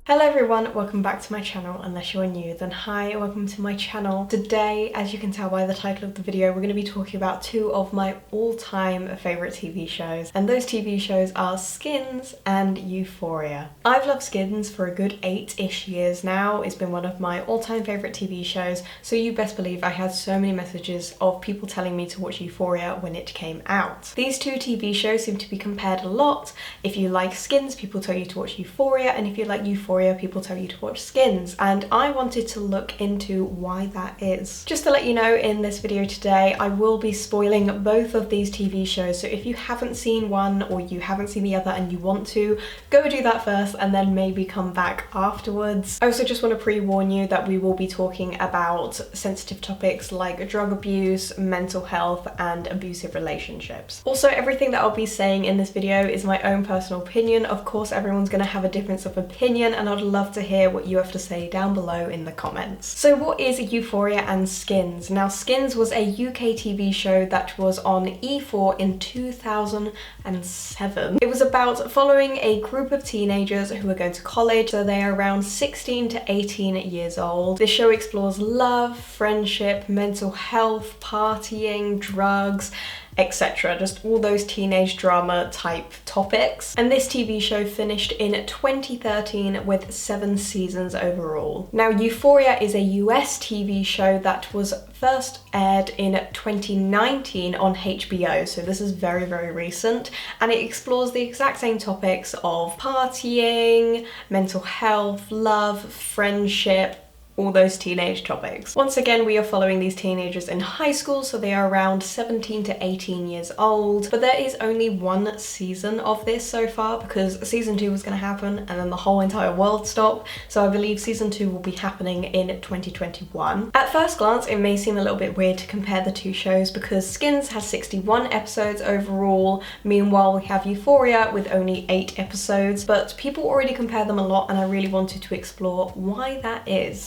Hello everyone, welcome back to my channel. Unless you're new, then hi, welcome to my channel. Today, as you can tell by the title of the video, we're going to be talking about two of my all-time favourite TV shows, and those TV shows are Skins and Euphoria. I've loved Skins for a good 8-ish years now. It's been one of my all-time favourite TV shows, so you best believe I had so many messages of people telling me to watch Euphoria when it came out. These two TV shows seem to be compared a lot. If you like Skins, people tell you to watch Euphoria, and if you like Euphoria, people tell you to watch Skins, and I wanted to look into why that is. Just to let you know, in this video today I will be spoiling both of these TV shows, so if you haven't seen one or you haven't seen the other and you want to, go do that first and then maybe come back afterwards. I also just want to pre-warn you that we will be talking about sensitive topics like drug abuse, mental health and abusive relationships. Also, everything that I'll be saying in this video is my own personal opinion. Of course, everyone's going to have a difference of opinion, and I'd love to hear what you have to say down below in the comments. So what is Euphoria and Skins? Now, Skins was a UK TV show that was on E4 in 2007. It was about following a group of teenagers who are going to college, so they are around 16 to 18 years old. This show explores love, friendship, mental health, partying, drugs, etc. Just all those teenage drama type topics. And this TV show finished in 2013 with 7 seasons overall. Now, Euphoria is a US TV show that was first aired in 2019 on HBO, so this is very, very recent, and it explores the exact same topics of partying, mental health, love, friendship, all those teenage topics. Once again, we are following these teenagers in high school, so they are around 17 to 18 years old, but there is only one season of this so far because season 2 was going to happen and then the whole entire world stopped, so I believe season 2 will be happening in 2021. At first glance, it may seem a little bit weird to compare the two shows because Skins has 61 episodes overall, meanwhile we have Euphoria with only 8 episodes, but people already compare them a lot and I really wanted to explore why that is.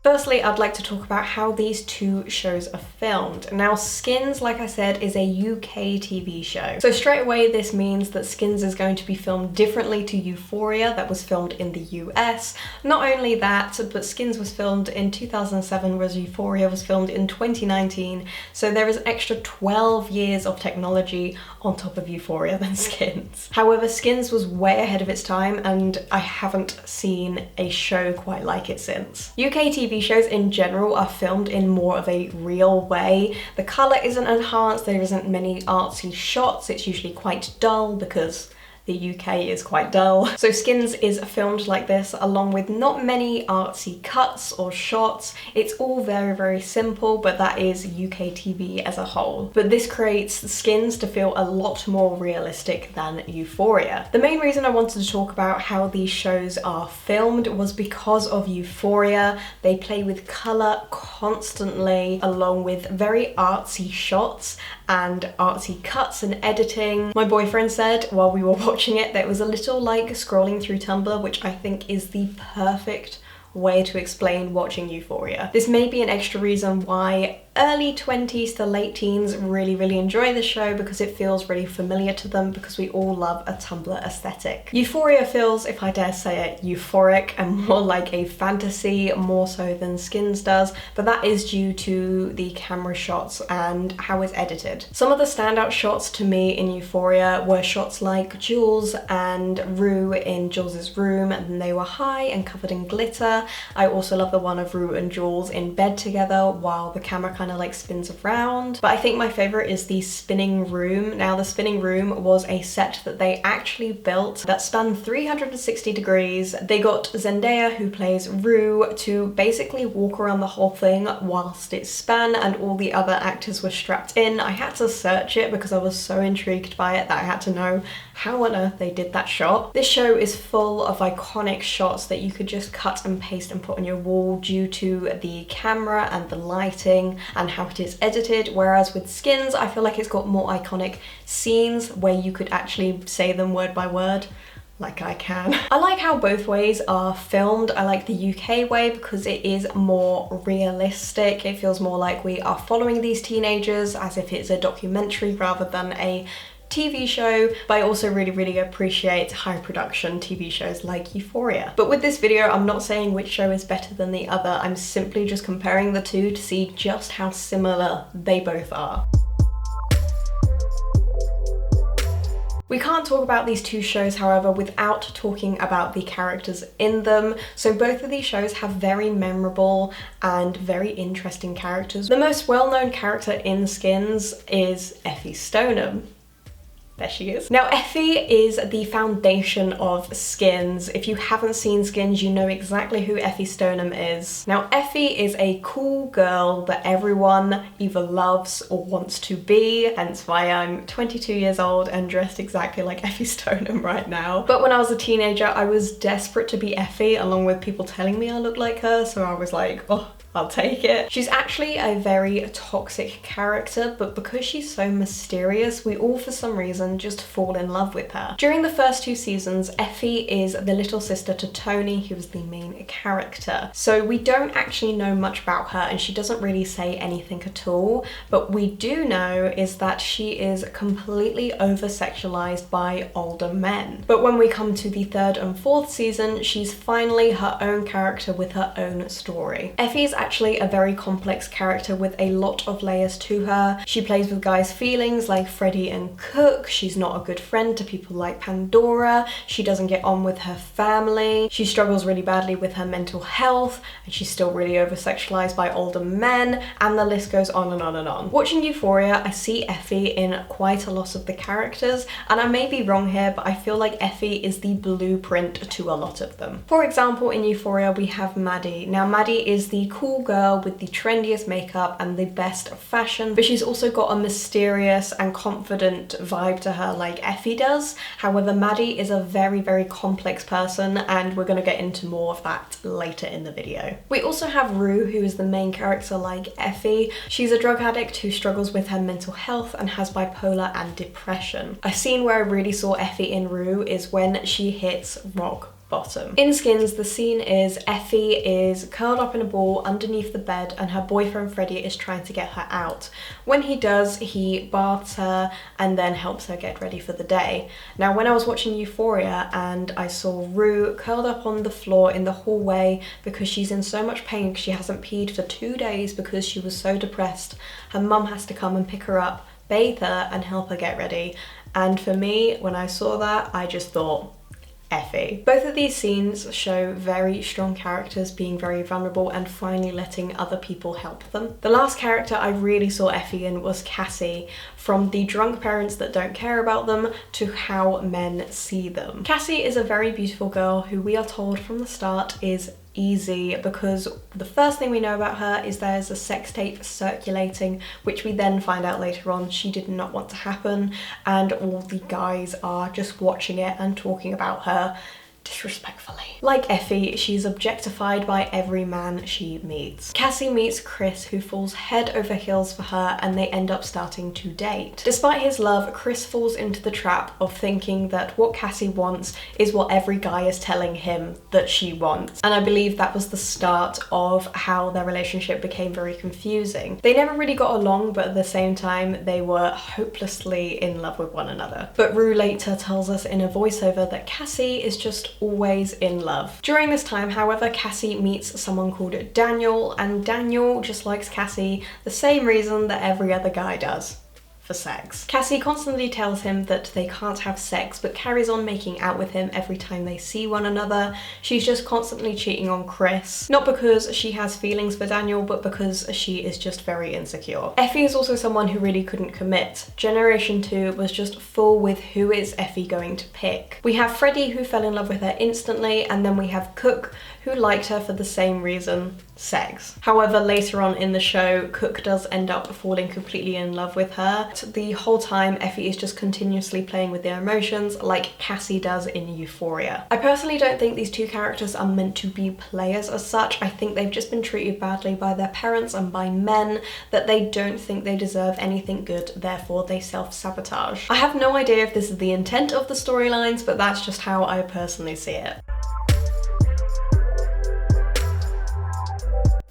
Firstly, I'd like to talk about how these two shows are filmed. Now, Skins, like I said, is a UK TV show. So straight away, this means that Skins is going to be filmed differently to Euphoria that was filmed in the US. Not only that, but Skins was filmed in 2007, whereas Euphoria was filmed in 2019. So there is an extra 12 years of technology on top of Euphoria than Skins. However, Skins was way ahead of its time, and I haven't seen a show quite like it since. UK TV shows in general are filmed in more of a real way. The colour isn't enhanced, there isn't many artsy shots, it's usually quite dull because the UK is quite dull. So Skins is filmed like this, along with not many artsy cuts or shots. It's all very, very simple, but that is UK TV as a whole. But this creates Skins to feel a lot more realistic than Euphoria. The main reason I wanted to talk about how these shows are filmed was because of Euphoria. They play with colour constantly, along with very artsy shots and artsy cuts and editing. My boyfriend said while we were watching it that it was a little like scrolling through Tumblr, which I think is the perfect way to explain watching Euphoria. This may be an extra reason why early 20s to late teens really, really enjoy the show, because it feels really familiar to them because we all love a Tumblr aesthetic. Euphoria feels, if I dare say it, euphoric and more like a fantasy, more so than Skins does, but that is due to the camera shots and how it's edited. Some of the standout shots to me in Euphoria were shots like Jules and Rue in Jules's room, and they were high and covered in glitter. I also love the one of Rue and Jules in bed together while the camera kind of like spins around. But I think my favorite is the spinning room. Now, the spinning room was a set that they actually built that spanned 360 degrees. They got Zendaya, who plays Rue, to basically walk around the whole thing whilst it span, and all the other actors were strapped in. I had to search it because I was so intrigued by it that I had to know how on earth they did that shot. This show is full of iconic shots that you could just cut and paste and put on your wall due to the camera and the lighting and how it is edited, whereas with Skins I feel like it's got more iconic scenes where you could actually say them word by word. Like I can. I like how both ways are filmed. I like the UK way because it is more realistic. It feels more like we are following these teenagers as if it's a documentary rather than a TV show, but I also really appreciate high production TV shows like Euphoria. But with this video, I'm not saying which show is better than the other, I'm simply just comparing the two to see just how similar they both are. We can't talk about these two shows, however, without talking about the characters in them. So both of these shows have very memorable and very interesting characters. The most well-known character in Skins is Effie Stoneham. There she is. Now, Effie is the foundation of Skins. If you haven't seen Skins, you know exactly who Effie Stoneham is. Now, Effie is a cool girl that everyone either loves or wants to be, hence why I'm 22 years old and dressed exactly like Effie Stoneham right now. But when I was a teenager, I was desperate to be Effie, along with people telling me I look like her, so I was like, oh, I'll take it. She's actually a very toxic character, but because she's so mysterious, we all for some reason just fall in love with her. During the first 2 seasons, Effie is the little sister to Tony, who is the main character. So we don't actually know much about her and she doesn't really say anything at all, but we do know is that she is completely over-sexualized by older men. But when we come to the 3rd and 4th season, she's finally her own character with her own story. Effie is actually a very complex character with a lot of layers to her. She plays with guys' feelings like Freddie and Cook. She's not a good friend to people like Pandora. She doesn't get on with her family. She struggles really badly with her mental health, and she's still really over-sexualized by older men, and the list goes on and on and on. Watching Euphoria, I see Effie in quite a lot of the characters, and I may be wrong here, but I feel like Effie is the blueprint to a lot of them. For example, in Euphoria, we have Maddie. Now, Maddie is the cool girl with the trendiest makeup and the best fashion, but she's also got a mysterious and confident vibe to her like Effie does. However, Maddie is a very complex person, and we're going to get into more of that later in the video. We also have Rue, who is the main character like Effie. She's a drug addict who struggles with her mental health and has bipolar and depression. A scene where I really saw Effie in Rue is when she hits rock bottom. In Skins, the scene is Effie is curled up in a ball underneath the bed and her boyfriend Freddie is trying to get her out. When he does, he baths her and then helps her get ready for the day. Now, when I was watching Euphoria and I saw Rue curled up on the floor in the hallway because she's in so much pain because she hasn't peed for 2 days because she was so depressed, her mum has to come and pick her up, bathe her and help her get ready. And for me, when I saw that, I just thought, Effie. Both of these scenes show very strong characters being very vulnerable and finally letting other people help them. The last character I really saw Effie in was Cassie, from the drunk parents that don't care about them to how men see them. Cassie is a very beautiful girl who we are told from the start is easy, because the first thing we know about her is there's a sex tape circulating, which we then find out later on she did not want to happen, and all the guys are just watching it and talking about her disrespectfully. Like Effie, she's objectified by every man she meets. Cassie meets Chris, who falls head over heels for her, and they end up starting to date. Despite his love, Chris falls into the trap of thinking that what Cassie wants is what every guy is telling him that she wants. And I believe that was the start of how their relationship became very confusing. They never really got along, but at the same time, they were hopelessly in love with one another. But Rue later tells us in a voiceover that Cassie is just always in love. During this time, however, Cassie meets someone called Daniel, and Daniel just likes Cassie the same reason that every other guy does. For sex. Cassie constantly tells him that they can't have sex, but carries on making out with him every time they see one another. She's just constantly cheating on Chris, not because she has feelings for Daniel, but because she is just very insecure. Effie is also someone who really couldn't commit. Generation 2 was just full with who is Effie going to pick. We have Freddie, who fell in love with her instantly, and then we have Cook, who liked her for the same reason, sex. However, later on in the show, Cook does end up falling completely in love with her. The whole time, Effie is just continuously playing with their emotions like Cassie does in Euphoria. I personally don't think these two characters are meant to be players as such. I think they've just been treated badly by their parents and by men that they don't think they deserve anything good, therefore they self-sabotage. I have no idea if this is the intent of the storylines, but that's just how I personally see it.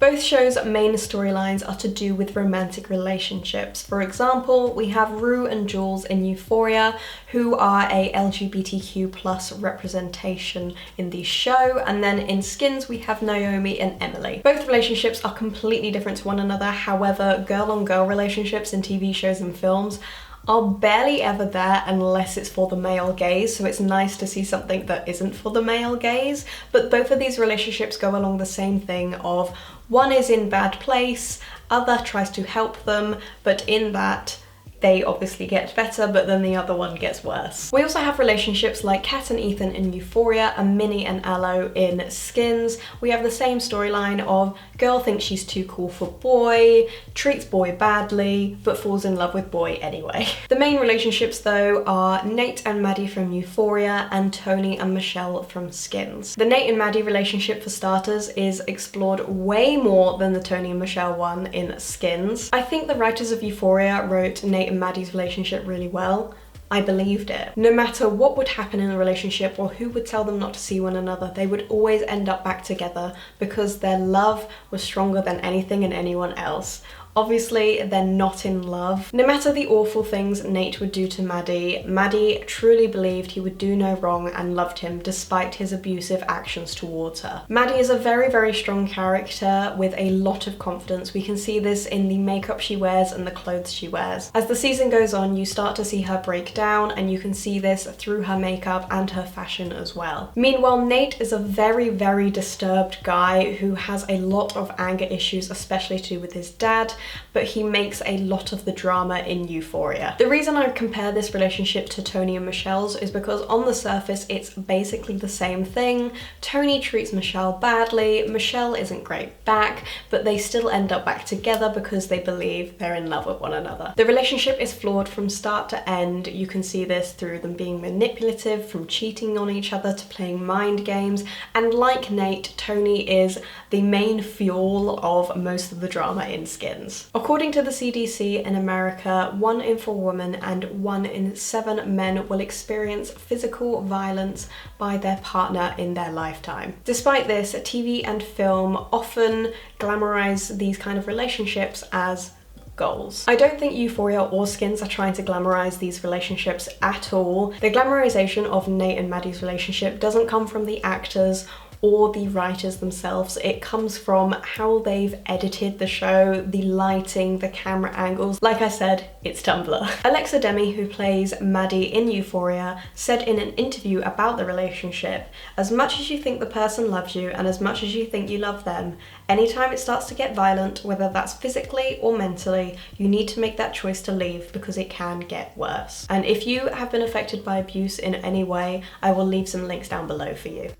Both shows' main storylines are to do with romantic relationships. For example, we have Rue and Jules in Euphoria, who are a LGBTQ plus representation in the show, and then in Skins we have Naomi and Emily. Both relationships are completely different to one another, however, girl-on-girl relationships in TV shows and films are barely ever there unless it's for the male gaze, so it's nice to see something that isn't for the male gaze. But both of these relationships go along the same thing of one is in bad place, other tries to help them, but in that they obviously get better, but then the other one gets worse. We also have relationships like Kat and Ethan in Euphoria and Minnie and Aloe in Skins. We have the same storyline of girl thinks she's too cool for boy, treats boy badly, but falls in love with boy anyway. The main relationships though are Nate and Maddie from Euphoria and Tony and Michelle from Skins. The Nate and Maddie relationship, for starters, is explored way more than the Tony and Michelle one in Skins. I think the writers of Euphoria wrote Nate and Maddie's relationship really well. I believed it. No matter what would happen in the relationship or who would tell them not to see one another, they would always end up back together because their love was stronger than anything and anyone else. Obviously, they're not in love. No matter the awful things Nate would do to Maddie, Maddie truly believed he would do no wrong and loved him despite his abusive actions towards her. Maddie is a very, very strong character with a lot of confidence. We can see this in the makeup she wears and the clothes she wears. As the season goes on, you start to see her break down, and you can see this through her makeup and her fashion as well. Meanwhile, Nate is a very, very disturbed guy who has a lot of anger issues, especially to do with his dad, but he makes a lot of the drama in Euphoria. The reason I compare this relationship to Tony and Michelle's is because on the surface it's basically the same thing. Tony treats Michelle badly, Michelle isn't great back, but they still end up back together because they believe they're in love with one another. The relationship is flawed from start to end. You can see this through them being manipulative, from cheating on each other to playing mind games, and like Nate, Tony is the main fuel of most of the drama in Skins. According to the CDC in America, 1 in 4 women and 1 in 7 men will experience physical violence by their partner in their lifetime. Despite this, TV and film often glamorize these kind of relationships as goals. I don't think Euphoria or Skins are trying to glamorize these relationships at all. The glamorization of Nate and Maddie's relationship doesn't come from the actors or the writers themselves. It comes from how they've edited the show, the lighting, the camera angles. Like I said, it's Tumblr. Alexa Demi, who plays Maddie in Euphoria, said in an interview about the relationship, as much as you think the person loves you and as much as you think you love them, anytime it starts to get violent, whether that's physically or mentally, you need to make that choice to leave because it can get worse. And if you have been affected by abuse in any way, I will leave some links down below for you.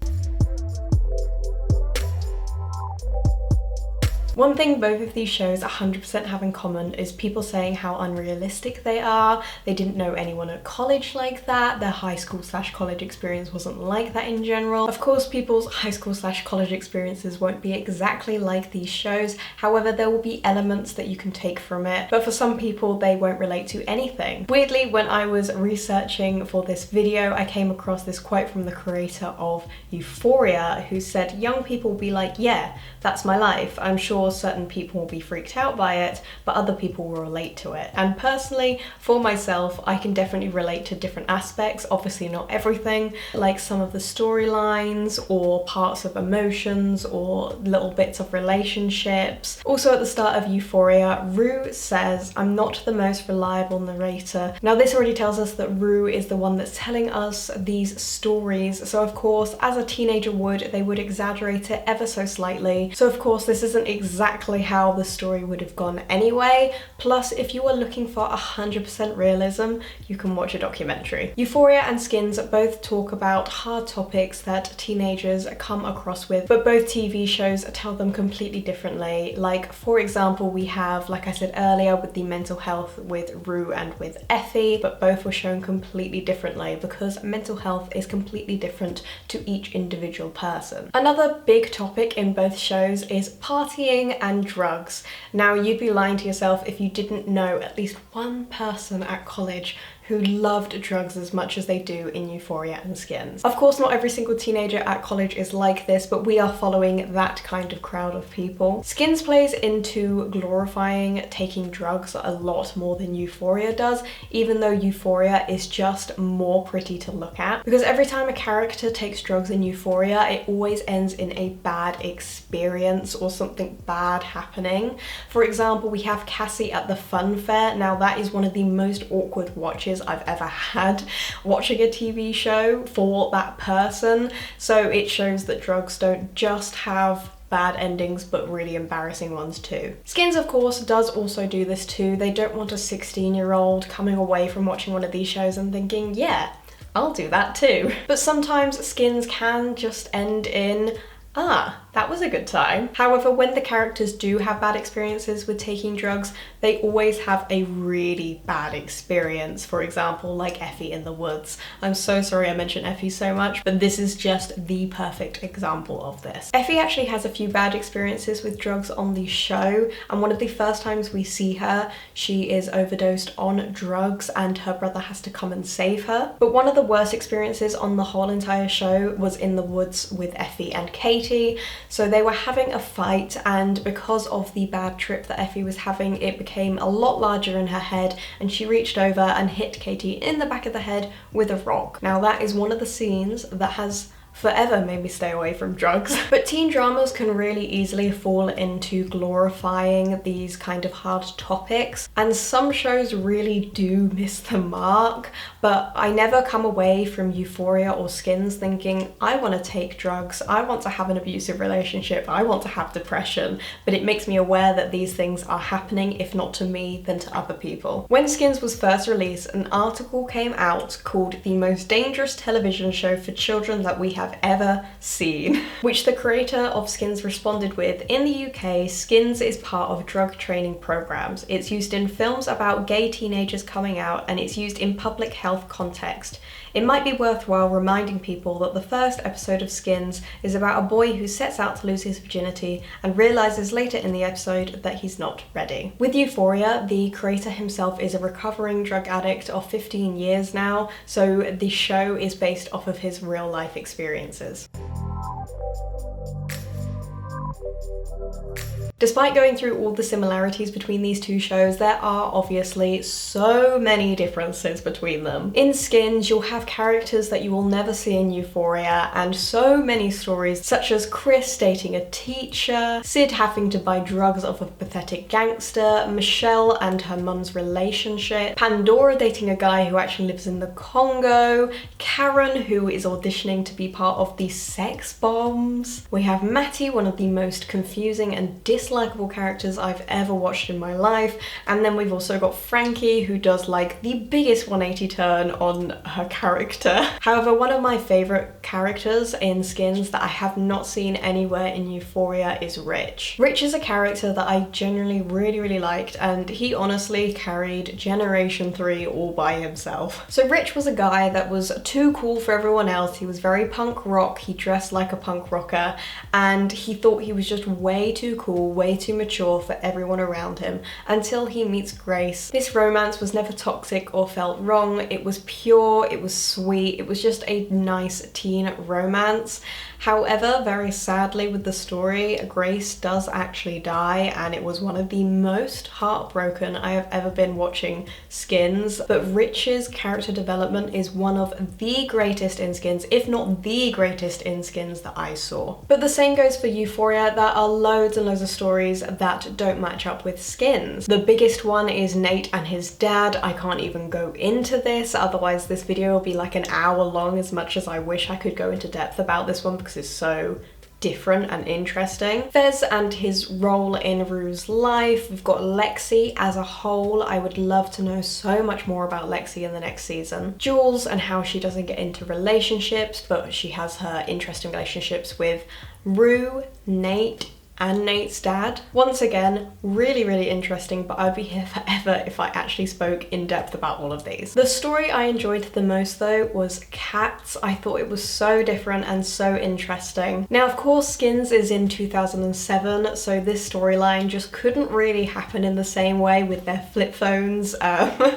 One thing both of these shows 100% have in common is people saying how unrealistic they are. They didn't know anyone at college like that. Their high school / college experience wasn't like that in general. Of course, people's high school / college experiences won't be exactly like these shows. However, there will be elements that you can take from it. But for some people, they won't relate to anything. Weirdly, when I was researching for this video, I came across this quote from the creator of Euphoria, who said, young people will be like, yeah, that's my life. I'm sure certain people will be freaked out by it, but other people will relate to it. And personally, for myself, I can definitely relate to different aspects, obviously not everything, like some of the storylines or parts of emotions or little bits of relationships. Also at the start of Euphoria, Rue says, I'm not the most reliable narrator. Now this already tells us that Rue is the one that's telling us these stories, so of course, as a teenager would, they would exaggerate it ever so slightly. So of course, this isn't exactly how the story would have gone anyway. Plus, if you are looking for 100% realism, you can watch a documentary. Euphoria and Skins both talk about hard topics that teenagers come across with, but both TV shows tell them completely differently. Like, for example, we have, like I said earlier, with the mental health with Rue and with Effie, but both were shown completely differently because mental health is completely different to each individual person. Another big topic in both shows is partying and drugs. Now, you'd be lying to yourself if you didn't know at least one person at college who loved drugs as much as they do in Euphoria and Skins. Of course, not every single teenager at college is like this, but we are following that kind of crowd of people. Skins plays into glorifying taking drugs a lot more than Euphoria does, even though Euphoria is just more pretty to look at. Because every time a character takes drugs in Euphoria, it always ends in a bad experience or something bad happening. For example, we have Cassie at the fun fair. Now that is one of the most awkward watches I've ever had watching a TV show for that person. So it shows that drugs don't just have bad endings, but really embarrassing ones too. Skins, of course, does also do this too. They don't want a 16-year-old coming away from watching one of these shows and thinking, yeah, I'll do that too. But sometimes Skins can just end in, ah, that was a good time. However, when the characters do have bad experiences with taking drugs, they always have a really bad experience. For example, like Effie in the woods. I'm so sorry I mentioned Effie so much, but this is just the perfect example of this. Effie actually has a few bad experiences with drugs on the show, and one of the first times we see her, she is overdosed on drugs and her brother has to come and save her. But one of the worst experiences on the whole entire show was in the woods with Effie and Katie. So they were having a fight, and because of the bad trip that Effie was having, it became a lot larger in her head, and she reached over and hit Katie in the back of the head with a rock. Now that is one of the scenes that has forever made me stay away from drugs. But teen dramas can really easily fall into glorifying these kind of hard topics, and some shows really do miss the mark, but I never come away from Euphoria or Skins thinking, I want to take drugs, I want to have an abusive relationship, I want to have depression, but it makes me aware that these things are happening, if not to me, then to other people. When Skins was first released, an article came out called The Most Dangerous Television Show for Children That We Have Ever Seen, which the creator of Skins responded with, in the UK, Skins is part of drug training programs. It's used in films about gay teenagers coming out, and it's used in public health context. It might be worthwhile reminding people that the first episode of Skins is about a boy who sets out to lose his virginity and realizes later in the episode that he's not ready. With Euphoria, the creator himself is a recovering drug addict of 15 years now, so the show is based off of his real life experiences. Despite going through all the similarities between these two shows, there are obviously so many differences between them. In Skins, you'll have characters that you will never see in Euphoria, and so many stories such as Chris dating a teacher, Sid having to buy drugs off a pathetic gangster, Michelle and her mum's relationship, Pandora dating a guy who actually lives in the Congo, Karen who is auditioning to be part of the Sex Bombs. We have Matty, one of the most confusing and dislikable characters I've ever watched in my life, and then we've also got Frankie, who does like the biggest 180 turn on her character. However, one of my favourite characters in Skins that I have not seen anywhere in Euphoria is Rich. Rich is a character that I genuinely really liked, and he honestly carried Generation 3 all by himself. So Rich was a guy that was too cool for everyone else. He was very punk rock, he dressed like a punk rocker, and he thought he was just way too cool, way too mature for everyone around him, until he meets Grace. This romance was never toxic or felt wrong. It was pure, it was sweet, it was just a nice teen romance. However, very sadly with the story, Grace does actually die, and it was one of the most heartbroken I have ever been watching Skins. But Rich's character development is one of the greatest in Skins, if not the greatest in Skins that I saw. But the same goes for Euphoria. There are loads and loads of stories that don't match up with Skins. The biggest one is Nate and his dad. I can't even go into this, otherwise this video will be like an hour long, as much as I wish I could go into depth about this one because it's so different and interesting. Fez and his role in Rue's life. We've got Lexi as a whole. I would love to know so much more about Lexi in the next season. Jules and how she doesn't get into relationships, but she has her interesting relationships with Rue, Nate, and Nate's dad. Once again, really interesting, but I'd be here forever if I actually spoke in depth about all of these. The story I enjoyed the most though was Cats. I thought it was so different and so interesting. Now of course Skins is in 2007, so this storyline just couldn't really happen in the same way with their flip phones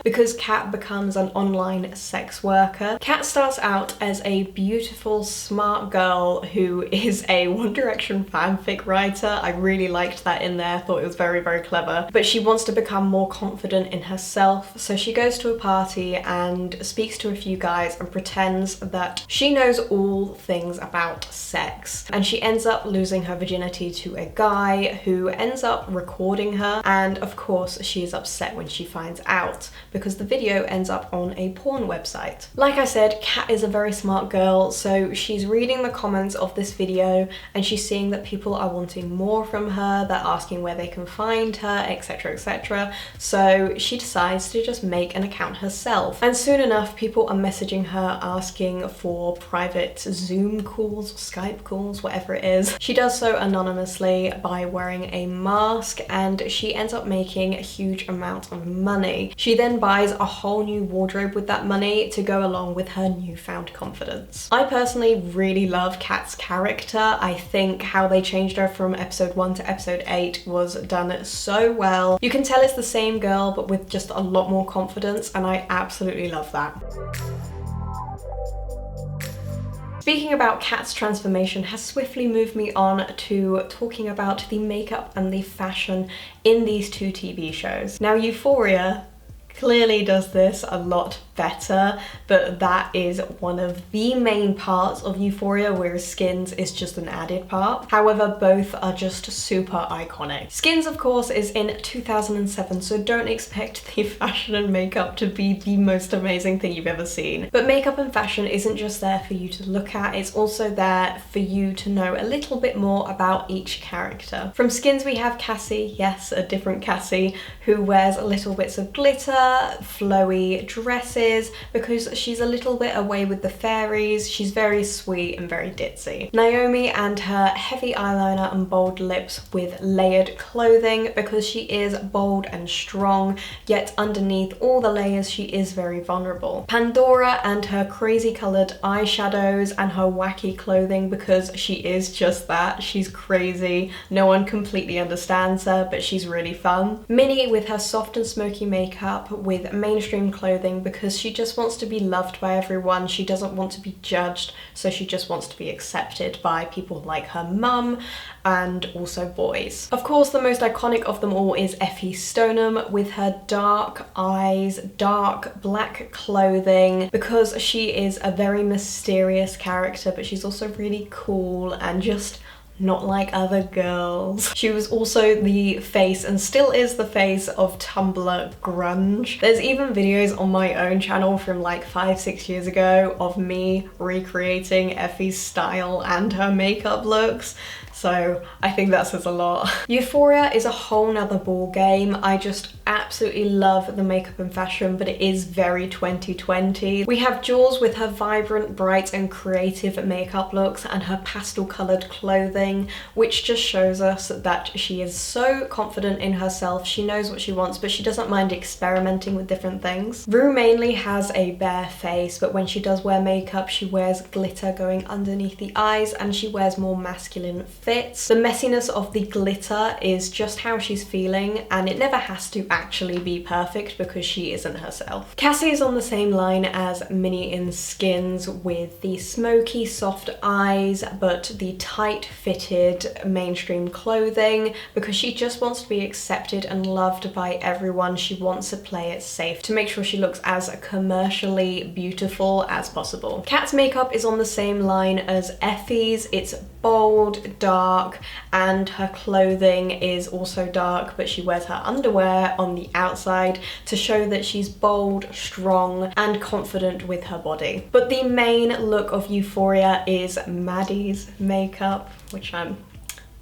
because Kat becomes an online sex worker. Kat starts out as a beautiful, smart girl who is a One Direction fanfic writer. I really liked that in there, thought it was very clever. But she wants to become more confident in herself, so she goes to a party and speaks to a few guys and pretends that she knows all things about sex. And she ends up losing her virginity to a guy who ends up recording her, and of course she is upset when she finds out because the video ends up on a porn website. Like I said, Kat is a very smart girl, so she's reading the comments of this video and she's seeing that people are wanting more from her, they're asking where they can find her, etc. So she decides to just make an account herself. And soon enough, people are messaging her asking for private Zoom calls, Skype calls, whatever it is. She does so anonymously by wearing a mask, and she ends up making a huge amount of money. She then buys a whole new wardrobe with that money to go along with her newfound confidence. I personally really love Kat's character. I think how they changed her from episode 1 to episode 8 was done so well. You can tell it's the same girl but with just a lot more confidence, and I absolutely love that. Speaking about Kat's transformation has swiftly moved me on to talking about the makeup and the fashion in these two TV shows. Now Euphoria clearly does this a lot better, but that is one of the main parts of Euphoria, whereas Skins is just an added part. However, both are just super iconic. Skins, of course, is in 2007, so don't expect the fashion and makeup to be the most amazing thing you've ever seen. But makeup and fashion isn't just there for you to look at, it's also there for you to know a little bit more about each character. From Skins we have Cassie, yes, a different Cassie, who wears little bits of glitter, flowy dresses, because she's a little bit away with the fairies. She's very sweet and very ditzy. Naomi and her heavy eyeliner and bold lips with layered clothing, because she is bold and strong, yet underneath all the layers she is very vulnerable. Pandora and her crazy coloured eyeshadows and her wacky clothing, because she is just that. She's crazy. No one completely understands her, but she's really fun. Minnie with her soft and smoky makeup with mainstream clothing, because she just wants to be loved by everyone. She doesn't want to be judged, so she just wants to be accepted by people like her mum and also boys. Of course, the most iconic of them all is Effie Stoneham with her dark eyes, dark black clothing, because she is a very mysterious character, but she's also really cool and just not like other girls. She was also the face, and still is the face, of Tumblr grunge. There's even videos on my own channel from like 5-6 years ago of me recreating Effie's style and her makeup looks. So I think that says a lot. Euphoria is a whole nother ball game. I just absolutely love the makeup and fashion, but it is very 2020. We have Jules with her vibrant, bright and creative makeup looks and her pastel coloured clothing, which just shows us that she is so confident in herself. She knows what she wants, but she doesn't mind experimenting with different things. Rue mainly has a bare face, but when she does wear makeup, she wears glitter going underneath the eyes and she wears more masculine fits. The messiness of the glitter is just how she's feeling, and it never has to actually be perfect because she isn't herself. Cassie is on the same line as Minnie in Skins, with the smoky soft eyes but the tight fitted mainstream clothing, because she just wants to be accepted and loved by everyone. She wants to play it safe to make sure she looks as commercially beautiful as possible. Kat's makeup is on the same line as Effie's. It's bold, dark, and her clothing is also dark, but she wears her underwear on the outside to show that she's bold, strong, and confident with her body. But the main look of Euphoria is Maddie's makeup, which I'm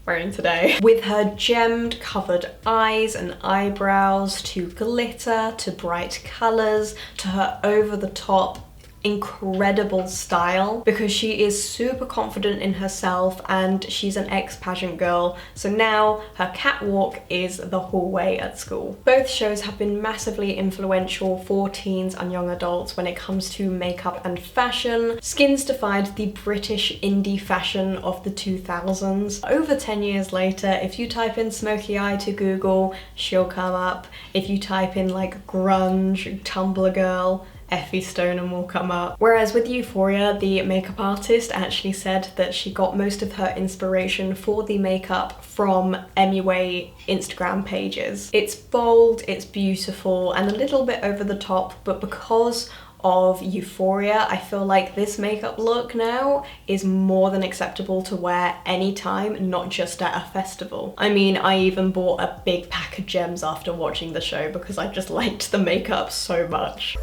wearing today. With her gemmed covered eyes and eyebrows, to glitter, to bright colours, to her over the top incredible style because she is super confident in herself and she's an ex-pageant girl, so now her catwalk is the hallway at school. Both shows have been massively influential for teens and young adults when it comes to makeup and fashion. Skins defied the British indie fashion of the 2000s. Over 10 years later, if you type in smoky eye to Google, she'll come up. If you type in like grunge, Tumblr girl, Effie Stoneham will come up. Whereas with Euphoria, the makeup artist actually said that she got most of her inspiration for the makeup from MUA Instagram pages. It's bold, it's beautiful, and a little bit over the top, but because of Euphoria, I feel like this makeup look now is more than acceptable to wear anytime, not just at a festival. I mean, I even bought a big pack of gems after watching the show because I just liked the makeup so much.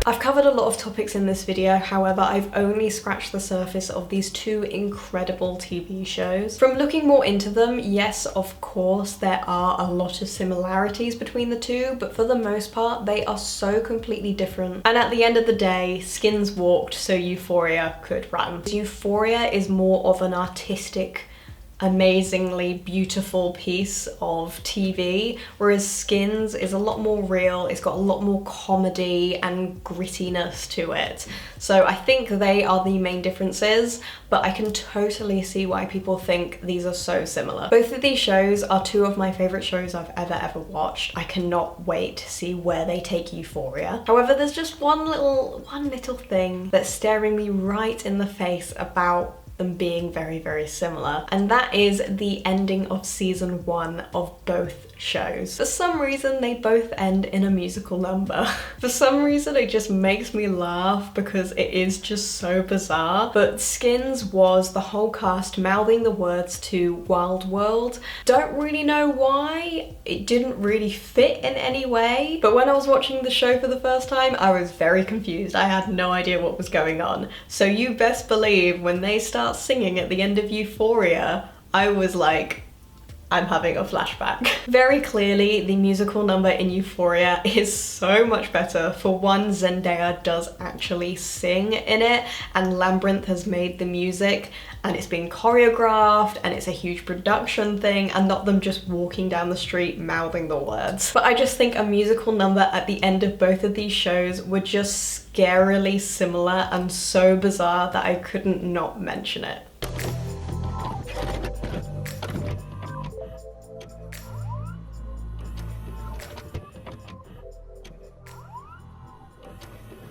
I've covered a lot of topics in this video, however, I've only scratched the surface of these two incredible TV shows. From looking more into them, yes, of course, there are a lot of similarities between the two, but for the most part, they are so completely different. And at the end of the day, Skins walked so Euphoria could run. Euphoria is more of an artistic, amazingly beautiful piece of TV, whereas Skins is a lot more real, it's got a lot more comedy and grittiness to it. So I think they are the main differences, but I can totally see why people think these are so similar. Both of these shows are two of my favourite shows I've ever watched. I cannot wait to see where they take Euphoria. However, there's just one little thing that's staring me right in the face about them being very similar, and that is the ending of season 1 of both shows. For some reason, they both end in a musical number. For some reason, it just makes me laugh because it is just so bizarre. But Skins was the whole cast mouthing the words to Wild World. Don't really know why. It didn't really fit in any way. But when I was watching the show for the first time, I was very confused. I had no idea what was going on. So you best believe when they start singing at the end of Euphoria, I was like, I'm having a flashback. Very clearly, the musical number in Euphoria is so much better. For one, Zendaya does actually sing in it, and Labyrinth has made the music, and it's been choreographed, and it's a huge production thing, and not them just walking down the street mouthing the words. But I just think a musical number at the end of both of these shows were just scarily similar and so bizarre that I couldn't not mention it.